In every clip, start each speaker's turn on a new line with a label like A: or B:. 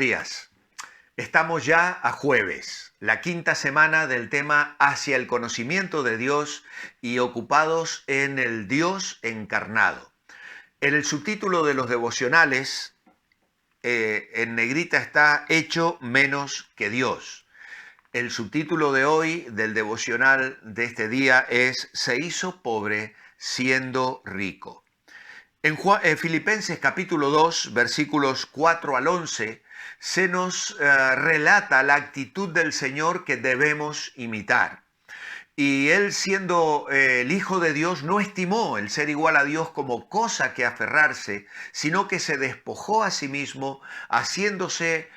A: días. Estamos ya a jueves, la quinta semana del tema Hacia el conocimiento de Dios y ocupados en el Dios encarnado. En el subtítulo de los devocionales, en negrita está Hecho menos que Dios. El subtítulo de hoy del devocional de este día es Se hizo pobre siendo rico. En Filipenses capítulo 2, versículos 4 al 11, se nos relata la actitud del Señor que debemos imitar. Y Él, siendo el Hijo de Dios, no estimó el ser igual a Dios como cosa que aferrarse, sino que se despojó a sí mismo, haciéndose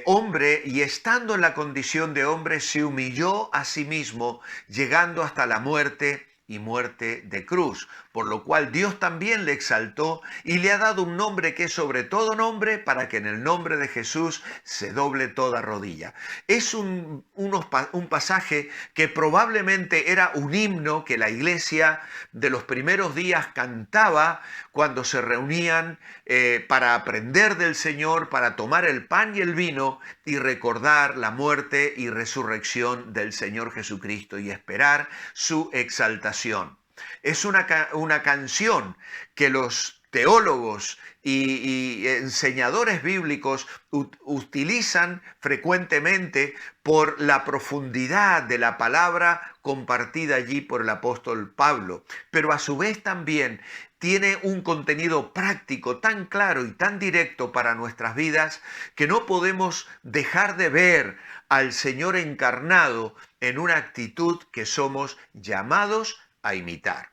A: hombre, y estando en la condición de hombre, se humilló a sí mismo, llegando hasta la muerte y muerte de cruz, por lo cual Dios también le exaltó y le ha dado un nombre que es sobre todo nombre, para que en el nombre de Jesús se doble toda rodilla. Es un pasaje que probablemente era un himno que la iglesia de los primeros días cantaba cuando se reunían para aprender del Señor, para tomar el pan y el vino y recordar la muerte y resurrección del Señor Jesucristo y esperar su exaltación. Es una canción que los teólogos y enseñadores bíblicos utilizan frecuentemente por la profundidad de la palabra compartida allí por el apóstol Pablo, pero a su vez también tiene un contenido práctico tan claro y tan directo para nuestras vidas que no podemos dejar de ver al Señor encarnado en una actitud que somos llamados a imitar.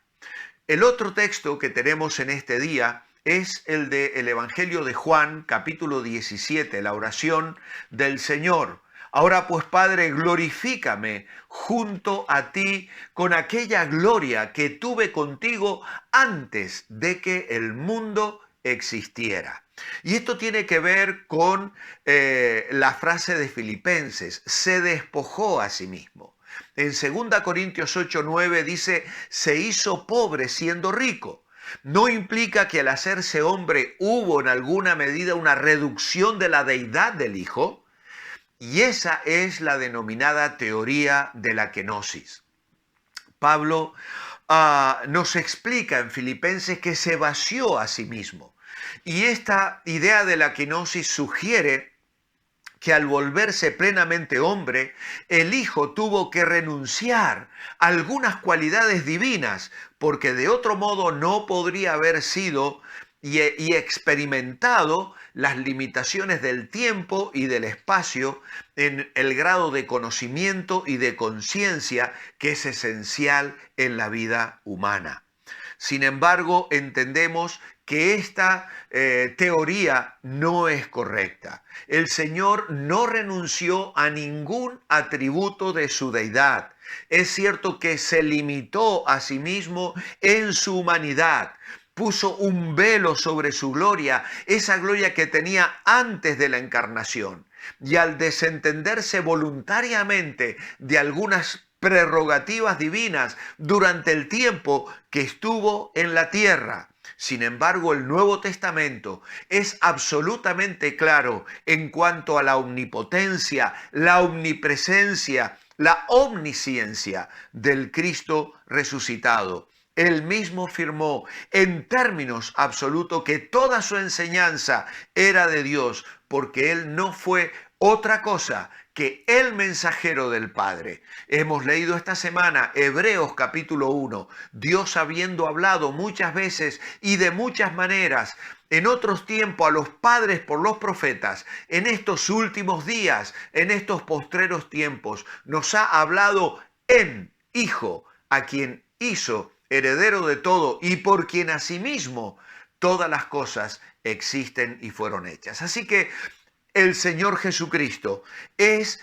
A: El otro texto que tenemos en este día es el del Evangelio de Juan, capítulo 17, la oración del Señor. Ahora pues, Padre, glorifícame junto a ti con aquella gloria que tuve contigo antes de que el mundo existiera. Y esto tiene que ver con la frase de Filipenses, se despojó a sí mismo. En 2 Corintios 8:9 dice, se hizo pobre siendo rico. No implica que al hacerse hombre hubo en alguna medida una reducción de la deidad del Hijo, y esa es la denominada teoría de la kenosis. Pablo nos explica en Filipenses que se vació a sí mismo. Y esta idea de la kenosis sugiere que al volverse plenamente hombre, el Hijo tuvo que renunciar a algunas cualidades divinas, porque de otro modo no podría haber sido y experimentado las limitaciones del tiempo y del espacio en el grado de conocimiento y de conciencia que es esencial en la vida humana. Sin embargo, entendemos que esta teoría no es correcta. El Señor no renunció a ningún atributo de su deidad. Es cierto que se limitó a sí mismo en su humanidad. Puso un velo sobre su gloria, esa gloria que tenía antes de la encarnación. Y al desentenderse voluntariamente de algunas prerrogativas divinas durante el tiempo que estuvo en la tierra. Sin embargo, el Nuevo Testamento es absolutamente claro en cuanto a la omnipotencia, la omnipresencia, la omnisciencia del Cristo resucitado. Él mismo firmó en términos absolutos que toda su enseñanza era de Dios, porque Él no fue otra cosa que el mensajero del Padre. Hemos leído esta semana Hebreos capítulo 1, Dios habiendo hablado muchas veces y de muchas maneras en otros tiempos a los padres por los profetas, en estos últimos días, en estos postreros tiempos, nos ha hablado en Hijo, a quien hizo heredero de todo y por quien asimismo todas las cosas existen y fueron hechas. Así que el Señor Jesucristo es,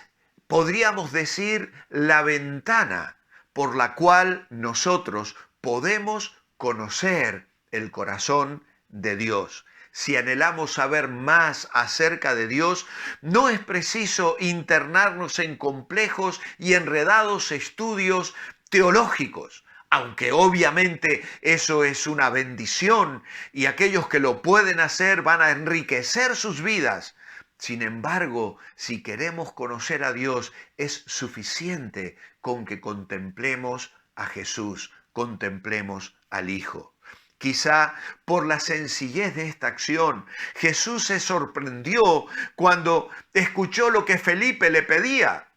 A: podríamos decir, la ventana por la cual nosotros podemos conocer el corazón de Dios. Si anhelamos saber más acerca de Dios, no es preciso internarnos en complejos y enredados estudios teológicos, aunque obviamente eso es una bendición y aquellos que lo pueden hacer van a enriquecer sus vidas. Sin embargo, si queremos conocer a Dios, es suficiente con que contemplemos a Jesús, contemplemos al Hijo. Quizá por la sencillez de esta acción, Jesús se sorprendió cuando escuchó lo que Felipe le pedía.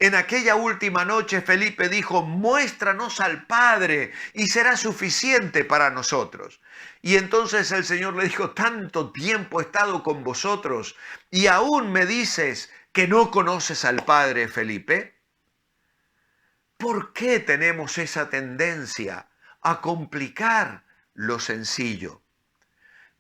A: En aquella última noche Felipe dijo, muéstranos al Padre y será suficiente para nosotros. Y entonces el Señor le dijo, tanto tiempo he estado con vosotros y aún me dices que no conoces al Padre, Felipe. ¿Por qué tenemos esa tendencia a complicar lo sencillo?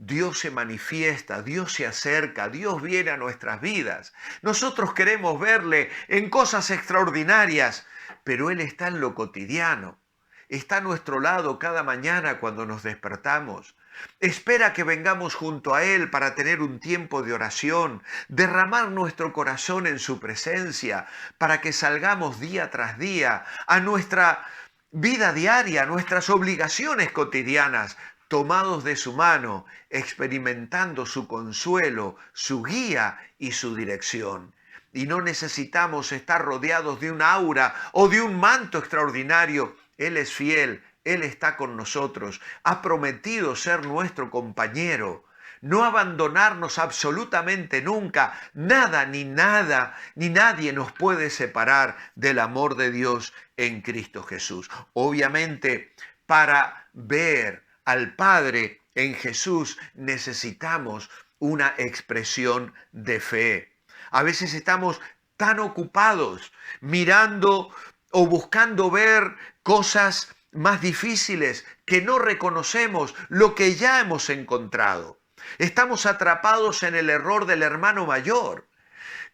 A: Dios se manifiesta, Dios se acerca, Dios viene a nuestras vidas. Nosotros queremos verle en cosas extraordinarias, pero Él está en lo cotidiano. Está a nuestro lado cada mañana cuando nos despertamos. Espera que vengamos junto a Él para tener un tiempo de oración, derramar nuestro corazón en su presencia, para que salgamos día tras día a nuestra vida diaria, a nuestras obligaciones cotidianas, tomados de su mano, experimentando su consuelo, su guía y su dirección. Y no necesitamos estar rodeados de un aura o de un manto extraordinario. Él es fiel, Él está con nosotros, ha prometido ser nuestro compañero, no abandonarnos absolutamente nunca. Nada, ni nadie nos puede separar del amor de Dios en Cristo Jesús. Obviamente, para ver al Padre en Jesús necesitamos una expresión de fe. A veces estamos tan ocupados mirando o buscando ver cosas más difíciles que no reconocemos lo que ya hemos encontrado. Estamos atrapados en el error del hermano mayor,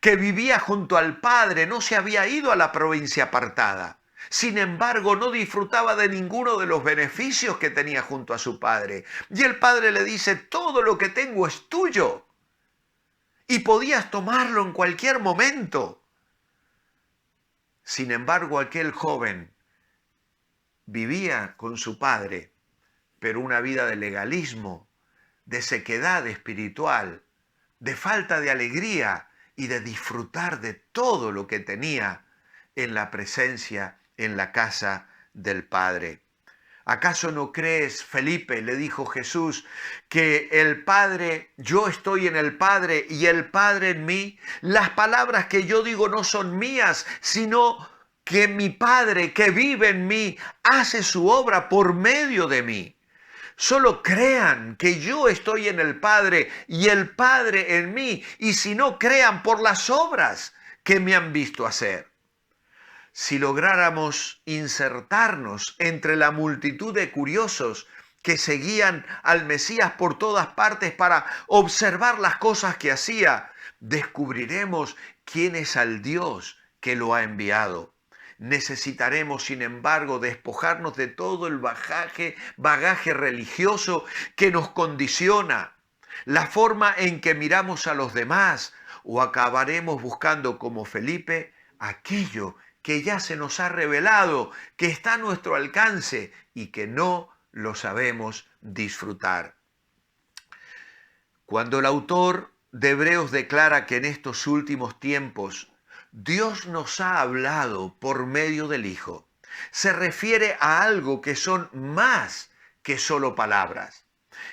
A: que vivía junto al Padre, no se había ido a la provincia apartada. Sin embargo, no disfrutaba de ninguno de los beneficios que tenía junto a su padre. Y el padre le dice, todo lo que tengo es tuyo. Y podías tomarlo en cualquier momento. Sin embargo, aquel joven vivía con su padre, pero una vida de legalismo, de sequedad espiritual, de falta de alegría y de disfrutar de todo lo que tenía en la presencia, en la casa del Padre. ¿Acaso no crees, Felipe, le dijo Jesús, que el Padre, yo estoy en el Padre y el Padre en mí? Las palabras que yo digo no son mías, sino que mi Padre que vive en mí hace su obra por medio de mí. Solo crean que yo estoy en el Padre y el Padre en mí, y si no, crean por las obras que me han visto hacer. Si lográramos insertarnos entre la multitud de curiosos que seguían al Mesías por todas partes para observar las cosas que hacía, descubriremos quién es el Dios que lo ha enviado. Necesitaremos, sin embargo, despojarnos de todo el bagaje religioso que nos condiciona, la forma en que miramos a los demás, o acabaremos buscando, como Felipe, aquello que ya se nos ha revelado, que está a nuestro alcance y que no lo sabemos disfrutar. Cuando el autor de Hebreos declara que en estos últimos tiempos Dios nos ha hablado por medio del Hijo, se refiere a algo que son más que solo palabras.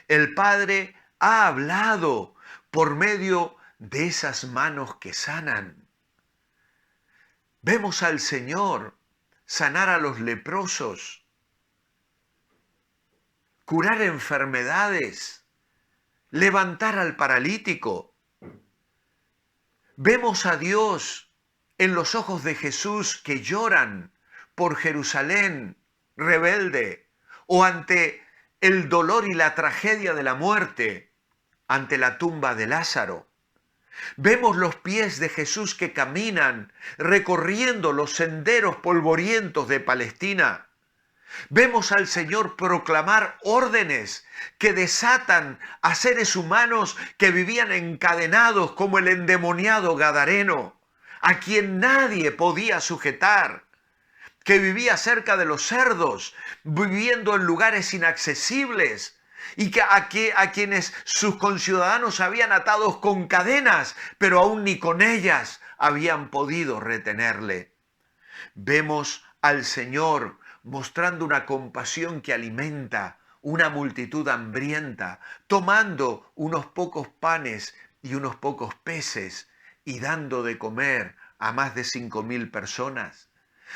A: El Padre ha hablado por medio de esas manos que sanan. Vemos al Señor sanar a los leprosos, curar enfermedades, levantar al paralítico. Vemos a Dios en los ojos de Jesús que lloran por Jerusalén rebelde o ante el dolor y la tragedia de la muerte, ante la tumba de Lázaro. Vemos los pies de Jesús que caminan recorriendo los senderos polvorientos de Palestina. Vemos al Señor proclamar órdenes que desatan a seres humanos que vivían encadenados como el endemoniado Gadareno, a quien nadie podía sujetar, que vivía cerca de los cerdos, viviendo en lugares inaccesibles, y a quienes sus conciudadanos habían atados con cadenas, pero aún ni con ellas habían podido retenerle. Vemos al Señor mostrando una compasión que alimenta una multitud hambrienta, tomando unos pocos panes y unos pocos peces y dando de comer a más de 5.000 personas.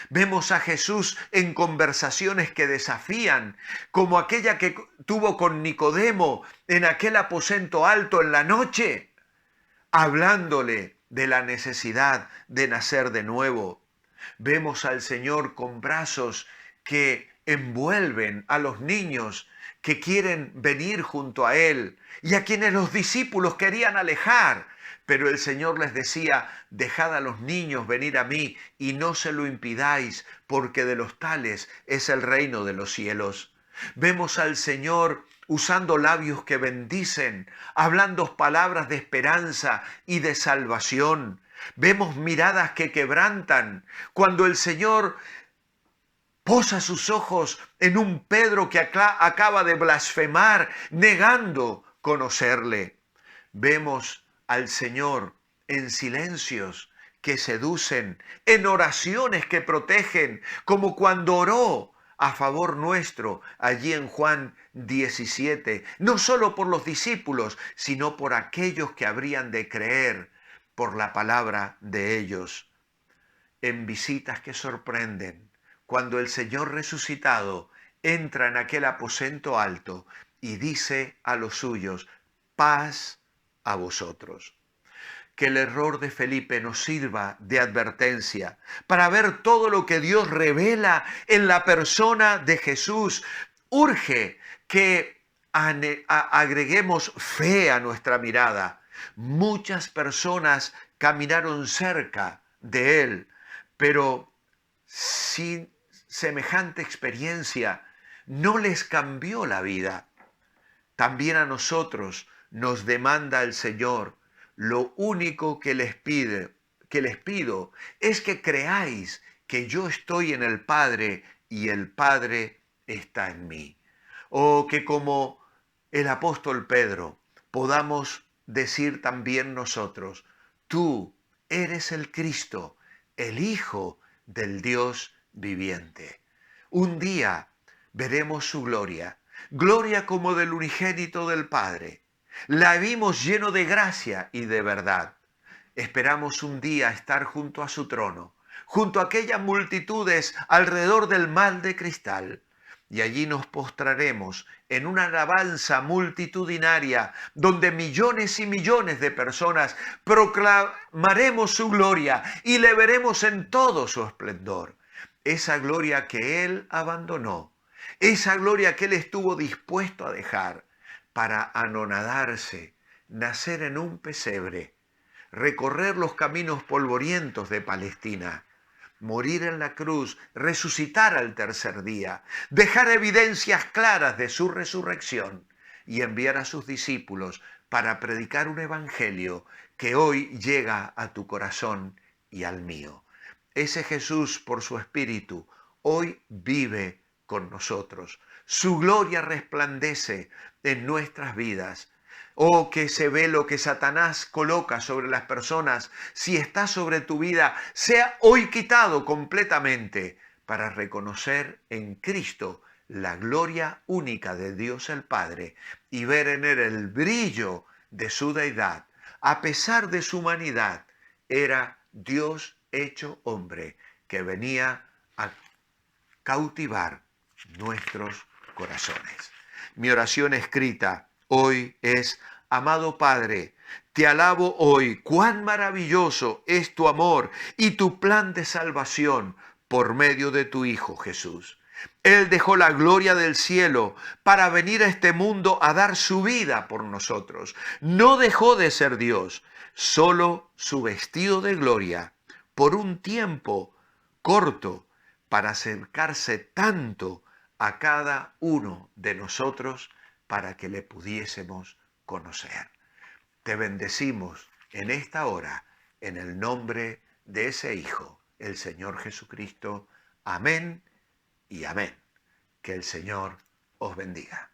A: Vemos a Jesús en conversaciones que desafían, como aquella que tuvo con Nicodemo en aquel aposento alto en la noche, hablándole de la necesidad de nacer de nuevo. Vemos al Señor con brazos que envuelven a los niños que quieren venir junto a Él y a quienes los discípulos querían alejar. Pero el Señor les decía: dejad a los niños venir a mí y no se lo impidáis, porque de los tales es el reino de los cielos. Vemos al Señor usando labios que bendicen, hablando palabras de esperanza y de salvación. Vemos miradas que quebrantan. Cuando el Señor posa sus ojos en un Pedro que acaba de blasfemar, negando conocerle. Vemos al Señor en silencios que seducen, en oraciones que protegen, como cuando oró a favor nuestro allí en Juan 17, no solo por los discípulos, sino por aquellos que habrían de creer por la palabra de ellos. En visitas que sorprenden, cuando el Señor resucitado entra en aquel aposento alto y dice a los suyos: paz a vosotros. Que el error de Felipe nos sirva de advertencia para ver todo lo que Dios revela en la persona de Jesús. Urge que agreguemos fe a nuestra mirada. Muchas personas caminaron cerca de Él, pero sin semejante experiencia no les cambió la vida. También a nosotros nos demanda el Señor: lo único que les pido es que creáis que yo estoy en el Padre y el Padre está en mí. O que, como el apóstol Pedro, podamos decir también nosotros: tú eres el Cristo, el Hijo del Dios viviente. Un día veremos su gloria, gloria como del unigénito del Padre. La vimos lleno de gracia y de verdad. Esperamos un día estar junto a su trono, junto a aquellas multitudes alrededor del mar de cristal, y allí nos postraremos en una alabanza multitudinaria donde millones y millones de personas proclamaremos su gloria y le veremos en todo su esplendor. Esa gloria que Él abandonó, esa gloria que Él estuvo dispuesto a dejar para anonadarse, nacer en un pesebre, recorrer los caminos polvorientos de Palestina, morir en la cruz, resucitar al tercer día, dejar evidencias claras de su resurrección y enviar a sus discípulos para predicar un evangelio que hoy llega a tu corazón y al mío. Ese Jesús, por su Espíritu, hoy vive con nosotros. Su gloria resplandece en nuestras vidas. Oh, que ese velo que Satanás coloca sobre las personas, si está sobre tu vida, sea hoy quitado completamente para reconocer en Cristo la gloria única de Dios el Padre y ver en Él el brillo de su deidad. A pesar de su humanidad, era Dios hecho hombre que venía a cautivar nuestros corazones. Mi oración escrita hoy es: amado Padre, te alabo hoy, cuán maravilloso es tu amor y tu plan de salvación por medio de tu Hijo Jesús. Él dejó la gloria del cielo para venir a este mundo a dar su vida por nosotros. No dejó de ser Dios, solo su vestido de gloria por un tiempo corto para acercarse tanto a cada uno de nosotros para que le pudiésemos conocer. Te bendecimos en esta hora en el nombre de ese Hijo, el Señor Jesucristo. Amén y amén. Que el Señor os bendiga.